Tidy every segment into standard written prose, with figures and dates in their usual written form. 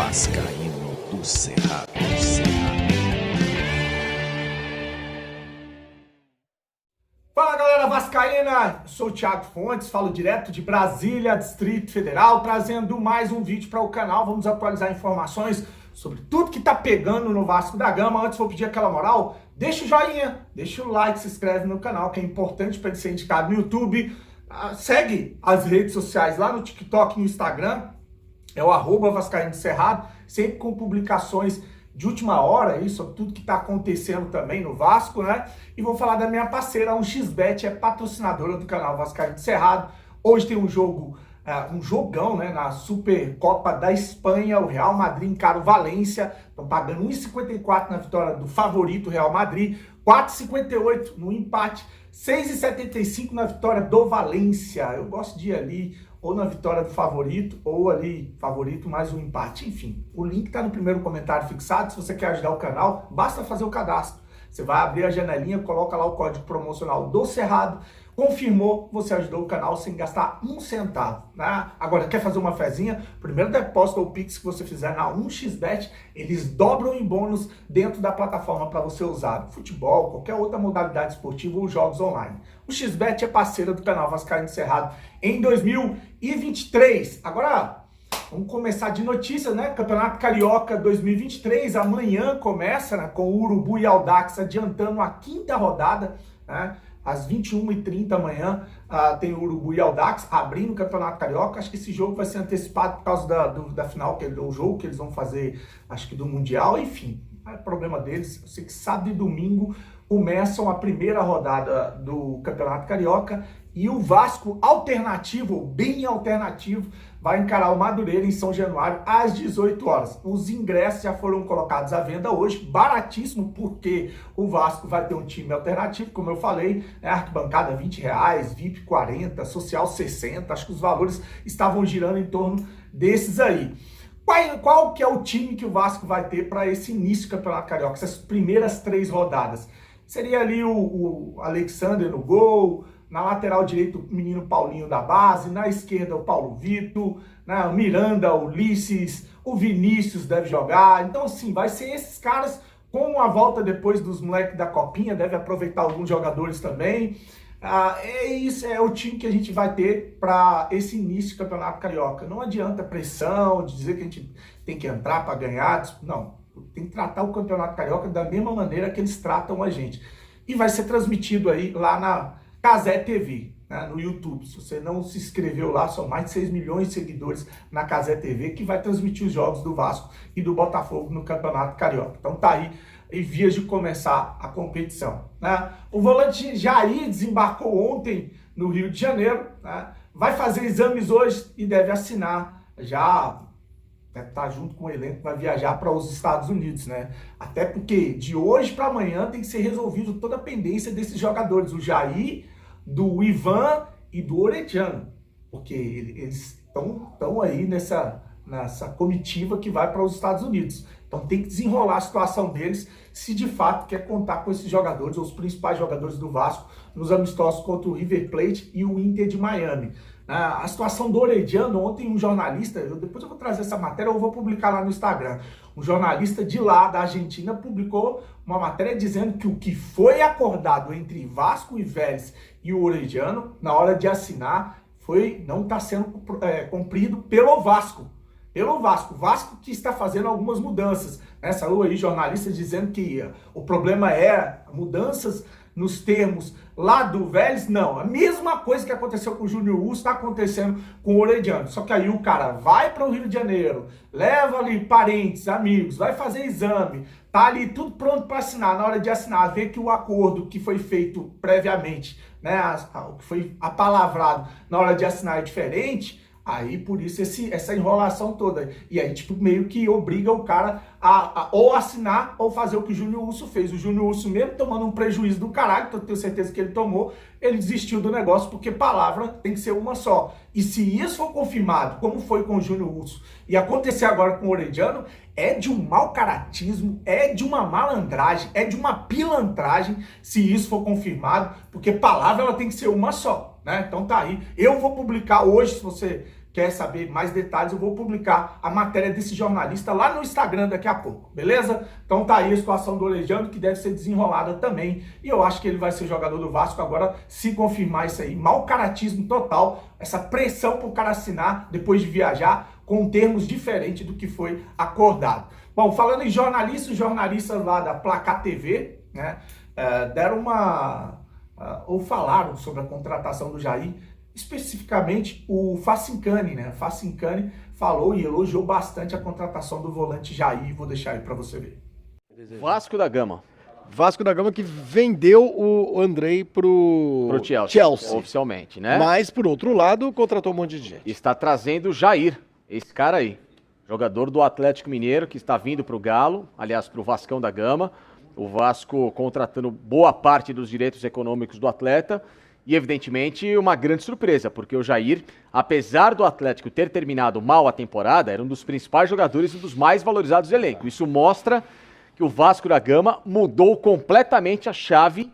Vascaíno do Cerrado. Fala galera vascaína, sou o Thiago Fontes, falo direto de Brasília, Distrito Federal, trazendo mais um vídeo para o canal. Vamos atualizar informações sobre tudo que tá pegando no Vasco da Gama. Antes vou pedir aquela moral, deixa o joinha, deixa o like, se inscreve no canal, que é importante para ele ser indicado no YouTube. Segue as redes sociais lá no TikTok e no Instagram, é o @Vascaíno do Cerrado, sempre com publicações de última hora aí, sobre tudo que está acontecendo também no Vasco, né? E vou falar da minha parceira, a 1xBet, é patrocinadora do canal Vascaíno do Cerrado. Hoje tem um jogo, um jogão, né? Na Supercopa da Espanha, o Real Madrid encara o Valência, estão pagando 1,54 na vitória do favorito Real Madrid, 4,58 no empate, 6,75 na vitória do Valência. Eu gosto de ir ali ou na vitória do favorito, ou ali, favorito mais um empate. Enfim, o link tá no primeiro comentário fixado. Se você quer ajudar o canal, basta fazer o cadastro. Você vai abrir a janelinha, coloca lá o código promocional do Cerrado, confirmou, você ajudou o canal sem gastar um centavo, né? Agora, quer fazer uma fezinha? Primeiro depósito ou Pix que você fizer na 1xBet, eles dobram em bônus dentro da plataforma para você usar futebol, qualquer outra modalidade esportiva ou jogos online. O xBet é parceira do canal Vascaíno do Cerrado em 2023. Agora, vamos começar de notícias, né? Campeonato Carioca 2023, amanhã começa, né, com o Urubu e Audax adiantando a quinta rodada, né? Às 21h30 amanhã tem o Urubu e Audax abrindo o Campeonato Carioca. Acho que esse jogo vai ser antecipado por causa da final, que é o jogo que eles vão fazer, acho que do Mundial. Enfim, é problema deles. Eu sei que sábado e domingo começam a primeira rodada do Campeonato Carioca e o Vasco alternativo, bem alternativo, vai encarar o Madureira em São Januário às 18 horas. Os ingressos já foram colocados à venda hoje, baratíssimo, porque o Vasco vai ter um time alternativo, como eu falei, né? Arquibancada R$20, VIP 40, social 60, acho que os valores estavam girando em torno desses aí. Qual que é o time que o Vasco vai ter para esse início do Campeonato Carioca, essas primeiras 3 rodadas? Seria ali o Alexander no gol, na lateral direito o menino Paulinho da base, na esquerda o Paulo Vitor, né, o Miranda, o Ulisses, o Vinícius deve jogar. Então, assim, vai ser esses caras com a volta depois dos moleques da Copinha, deve aproveitar alguns jogadores também. Isso é o time que a gente vai ter para esse início do Campeonato Carioca. Não adianta pressão de dizer que a gente tem que entrar para ganhar, não. Tem que tratar o Campeonato Carioca da mesma maneira que eles tratam a gente. E vai ser transmitido aí lá na Cazé TV, né, no YouTube. Se você não se inscreveu lá, são mais de 6 milhões de seguidores na Cazé TV, que vai transmitir os jogos do Vasco e do Botafogo no Campeonato Carioca. Então tá aí, em vias de começar a competição, né? O volante Jair desembarcou ontem no Rio de Janeiro, né? Vai fazer exames hoje e deve assinar já. Deve estar junto com o elenco, vai viajar para os Estados Unidos, né? Até porque de hoje para amanhã tem que ser resolvido toda a pendência desses jogadores, o Jair, do Ivan e do Orediano, porque eles estão aí nessa comitiva que vai para os Estados Unidos. Então tem que desenrolar a situação deles se de fato quer contar com esses jogadores, ou os principais jogadores do Vasco, nos amistosos contra o River Plate e o Inter de Miami. A situação do Orediano, ontem um jornalista, depois eu vou trazer essa matéria, eu vou publicar lá no Instagram, um jornalista de lá, da Argentina, publicou uma matéria dizendo que o que foi acordado entre Vasco e Vélez e o Orediano, na hora de assinar, não está sendo cumprido pelo Vasco. O Vasco que está fazendo algumas mudanças. Saiu aí jornalistas dizendo que o problema é mudanças nos termos lá do Vélez. Não, a mesma coisa que aconteceu com o Júnior Urso está acontecendo com o Orediano. Só que aí o cara vai para o Rio de Janeiro, leva ali parentes, amigos, vai fazer exame, tá ali tudo pronto para assinar. Na hora de assinar, vê que o acordo que foi feito previamente, né, o que foi apalavrado na hora de assinar é diferente. Aí, por isso, essa enrolação toda. E aí, tipo, meio que obriga o cara a ou assinar ou fazer o que o Júnior Urso fez. O Júnior Urso, mesmo tomando um prejuízo do caralho, que eu tenho certeza que ele tomou, ele desistiu do negócio, porque palavra tem que ser uma só. E se isso for confirmado, como foi com o Júnior Urso, e acontecer agora com o Orediano, é de um mau caratismo, é de uma malandragem, é de uma pilantragem, se isso for confirmado, porque palavra ela tem que ser uma só, né? Então tá aí. Eu vou publicar hoje, se você quer saber mais detalhes, eu vou publicar a matéria desse jornalista lá no Instagram daqui a pouco, beleza? Então tá aí a situação do Orejano, que deve ser desenrolada também, e eu acho que ele vai ser jogador do Vasco agora, se confirmar isso aí. Mau caratismo total, essa pressão pro cara assinar depois de viajar, com termos diferentes do que foi acordado. Bom, falando em jornalistas, os jornalistas lá da Placar TV, né, deram ou falaram sobre a contratação do Jair, especificamente o Facincani, né? Facincani falou e elogiou bastante a contratação do volante Jair, vou deixar aí para você ver. Vasco da Gama. Vasco da Gama que vendeu o Andrei pro Chelsea, oficialmente, né? Mas, por outro lado, contratou um monte de gente. Está trazendo o Jair, esse cara aí, jogador do Atlético Mineiro, que está vindo pro Galo, aliás, pro Vascão da Gama. O Vasco contratando boa parte dos direitos econômicos do atleta. E, evidentemente, uma grande surpresa, porque o Jair, apesar do Atlético ter terminado mal a temporada, era um dos principais jogadores e um dos mais valorizados do elenco. Isso mostra que o Vasco da Gama mudou completamente a chave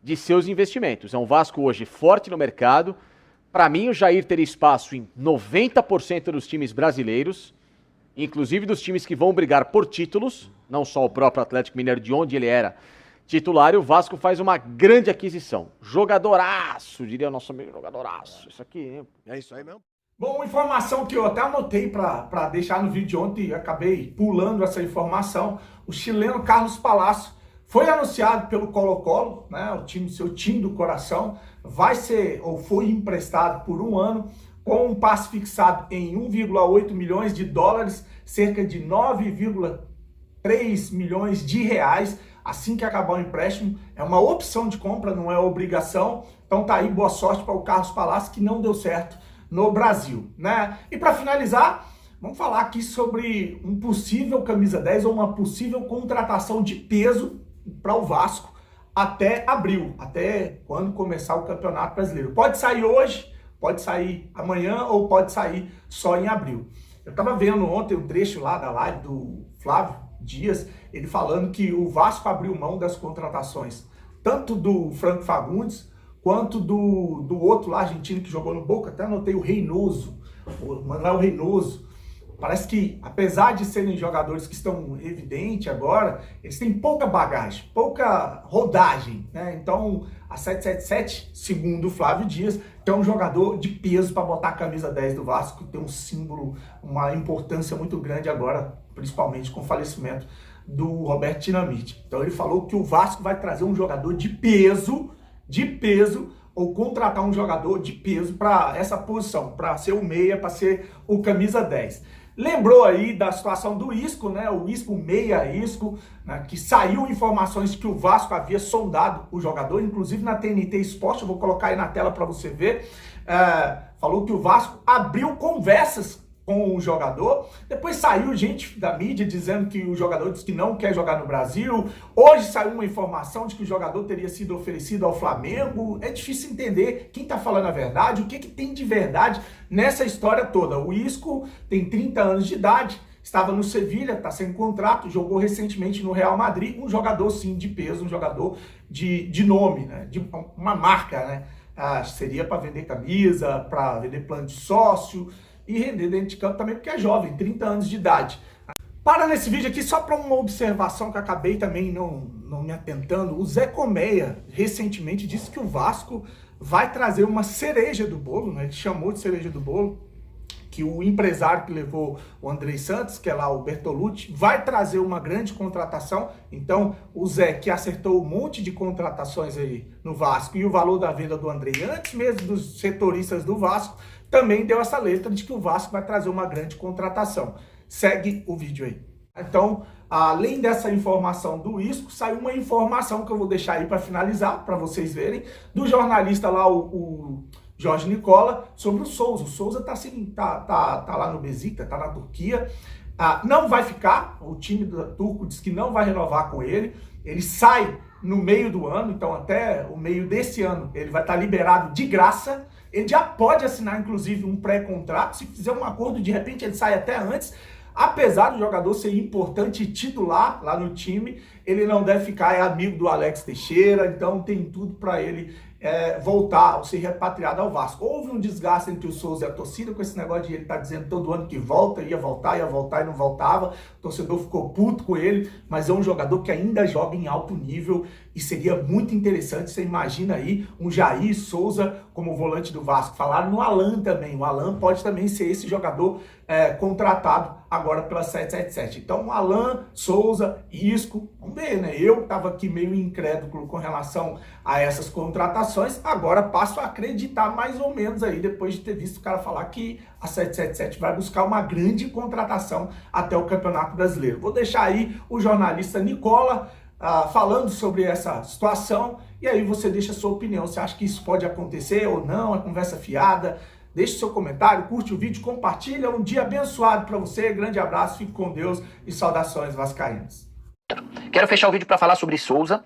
de seus investimentos. É um Vasco hoje forte no mercado. Para mim, o Jair teria espaço em 90% dos times brasileiros, inclusive dos times que vão brigar por títulos, não só o próprio Atlético Mineiro, de onde ele era titular, e o Vasco faz uma grande aquisição. Jogadoraço, diria o nosso amigo, jogadoraço. Isso aqui, hein? É isso aí mesmo. Bom, uma informação que eu até anotei para deixar no vídeo de ontem e acabei pulando essa informação. O chileno Carlos Palacio foi anunciado pelo Colo-Colo, né, seu time do coração, vai ser ou foi emprestado por 1 ano com um passe fixado em 1,8 milhões de dólares, cerca de 9,3 milhões de reais. Assim que acabar o empréstimo, é uma opção de compra, não é obrigação. Então tá aí, boa sorte para o Carlos Palacio, que não deu certo no Brasil, né? E para finalizar, vamos falar aqui sobre um possível camisa 10 ou uma possível contratação de peso para o Vasco até abril, até quando começar o Campeonato Brasileiro. Pode sair hoje, pode sair amanhã ou pode sair só em abril. Eu estava vendo ontem um trecho lá da live do Flávio Dias, ele falando que o Vasco abriu mão das contratações, tanto do Franco Fagundes, quanto do outro lá argentino que jogou no Boca, até anotei o Reynoso, o Manuel Reynoso. Parece que, apesar de serem jogadores que estão evidentes agora, eles têm pouca bagagem, pouca rodagem, né? Então, a 777, segundo o Flávio Dias, é um jogador de peso para botar a camisa 10 do Vasco, tem um símbolo, uma importância muito grande agora, principalmente com o falecimento do Roberto Dinamite. Então, ele falou que o Vasco vai trazer um jogador de peso, ou contratar um jogador de peso para essa posição, para ser o meia, para ser o camisa 10. Lembrou aí da situação do Isco, né? O Isco, meia Isco, né? Que saiu informações que o Vasco havia sondado o jogador, inclusive na TNT Esporte, eu vou colocar aí na tela para você ver. Falou que o Vasco abriu conversas com o jogador, depois saiu gente da mídia dizendo que o jogador disse que não quer jogar no Brasil. Hoje saiu uma informação de que o jogador teria sido oferecido ao Flamengo. É difícil entender quem está falando a verdade, o que tem de verdade nessa história toda. O Isco tem 30 anos de idade, estava no Sevilha, está sem contrato, jogou recentemente no Real Madrid, um jogador sim de peso, um jogador de nome, né? De uma marca, né? Seria para vender camisa, para vender plano de sócio, e render dentro de campo também, porque é jovem, 30 anos de idade. Para nesse vídeo aqui, só para uma observação que eu acabei também não me atentando, o Zé Colmeia recentemente disse que o Vasco vai trazer uma cereja do bolo, né? Ele chamou de cereja do bolo, que o empresário que levou o Andrei Santos, que é lá o Bertolucci, vai trazer uma grande contratação. Então, o Zé, que acertou um monte de contratações aí no Vasco, e o valor da venda do Andrei, antes mesmo dos setoristas do Vasco, também deu essa letra de que o Vasco vai trazer uma grande contratação. Segue o vídeo aí. Então, além dessa informação do Isco, saiu uma informação que eu vou deixar aí para finalizar, para vocês verem, do jornalista lá, o Jorge Nicola, sobre o Souza. O Souza tá lá no Besiktas, tá na Turquia. Não vai ficar, o time turco diz que não vai renovar com ele. Ele sai no meio do ano, então até o meio desse ano ele vai estar liberado de graça. Ele já pode assinar, inclusive, um pré-contrato. Se fizer um acordo, de repente ele sai até antes. Apesar do jogador ser importante e titular lá no time, ele não deve ficar, é amigo do Alex Teixeira, então tem tudo para ele voltar ou ser repatriado ao Vasco. Houve um desgaste entre o Souza e a torcida com esse negócio de ele estar dizendo todo ano que volta, ia voltar e não voltava. O torcedor ficou puto com ele, mas é um jogador que ainda joga em alto nível e seria muito interessante. Você imagina aí um Jair Souza como volante do Vasco. Falaram no Alan também. O Alan pode também ser esse jogador contratado agora pela 777. Então, Alan, Souza, Isco, vamos ver, né? Eu estava aqui meio incrédulo com relação a essas contratações, agora passo a acreditar mais ou menos aí, depois de ter visto o cara falar que a 777 vai buscar uma grande contratação até o Campeonato Brasileiro. Vou deixar aí o jornalista Nicola falando sobre essa situação, e aí você deixa a sua opinião. Você acha que isso pode acontecer ou não? É conversa fiada? Deixe seu comentário, curte o vídeo, compartilha. Um dia abençoado para você. Grande abraço, fique com Deus e saudações vascaínas. Quero fechar o vídeo para falar sobre Souza,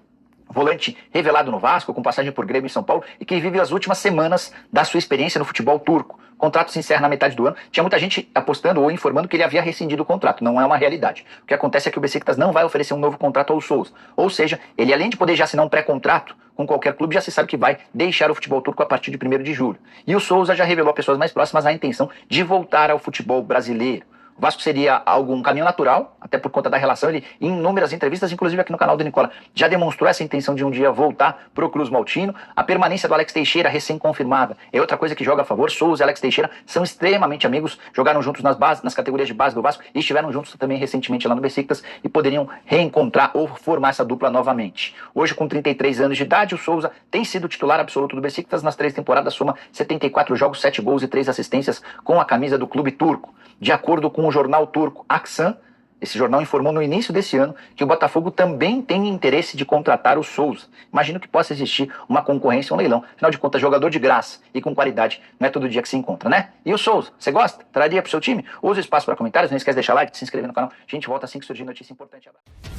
volante revelado no Vasco, com passagem por Grêmio em São Paulo e que vive as últimas semanas da sua experiência no futebol turco. O contrato se encerra na metade do ano. Tinha muita gente apostando ou informando que ele havia rescindido o contrato. Não é uma realidade. O que acontece é que o Beşiktaş não vai oferecer um novo contrato ao Souza. Ou seja, ele, além de poder já assinar um pré-contrato com qualquer clube, já se sabe que vai deixar o futebol turco a partir de 1º de julho. E o Souza já revelou a pessoas mais próximas a intenção de voltar ao futebol brasileiro. O Vasco seria um caminho natural, até por conta da relação. Ele, em inúmeras entrevistas, inclusive aqui no canal do Nicola, já demonstrou essa intenção de um dia voltar para o Cruz Maltino. A permanência do Alex Teixeira, recém-confirmada, é outra coisa que joga a favor. Souza e Alex Teixeira são extremamente amigos, jogaram juntos nas categorias de base do Vasco e estiveram juntos também recentemente lá no Beşiktaş e poderiam reencontrar ou formar essa dupla novamente. Hoje, com 33 anos de idade, o Souza tem sido titular absoluto do Beşiktaş. Nas 3 temporadas, soma 74 jogos, 7 gols e 3 assistências com a camisa do clube turco. De acordo com o jornal turco Aksan, esse jornal informou no início desse ano que o Botafogo também tem interesse de contratar o Souza. Imagino que possa existir uma concorrência, um leilão. Afinal de contas, jogador de graça e com qualidade não é todo dia que se encontra, né? E o Souza, você gosta? Traria pro seu time? Use o espaço para comentários, não esquece de deixar like, de se inscrever no canal. A gente volta assim que surgir notícia importante. Abraço.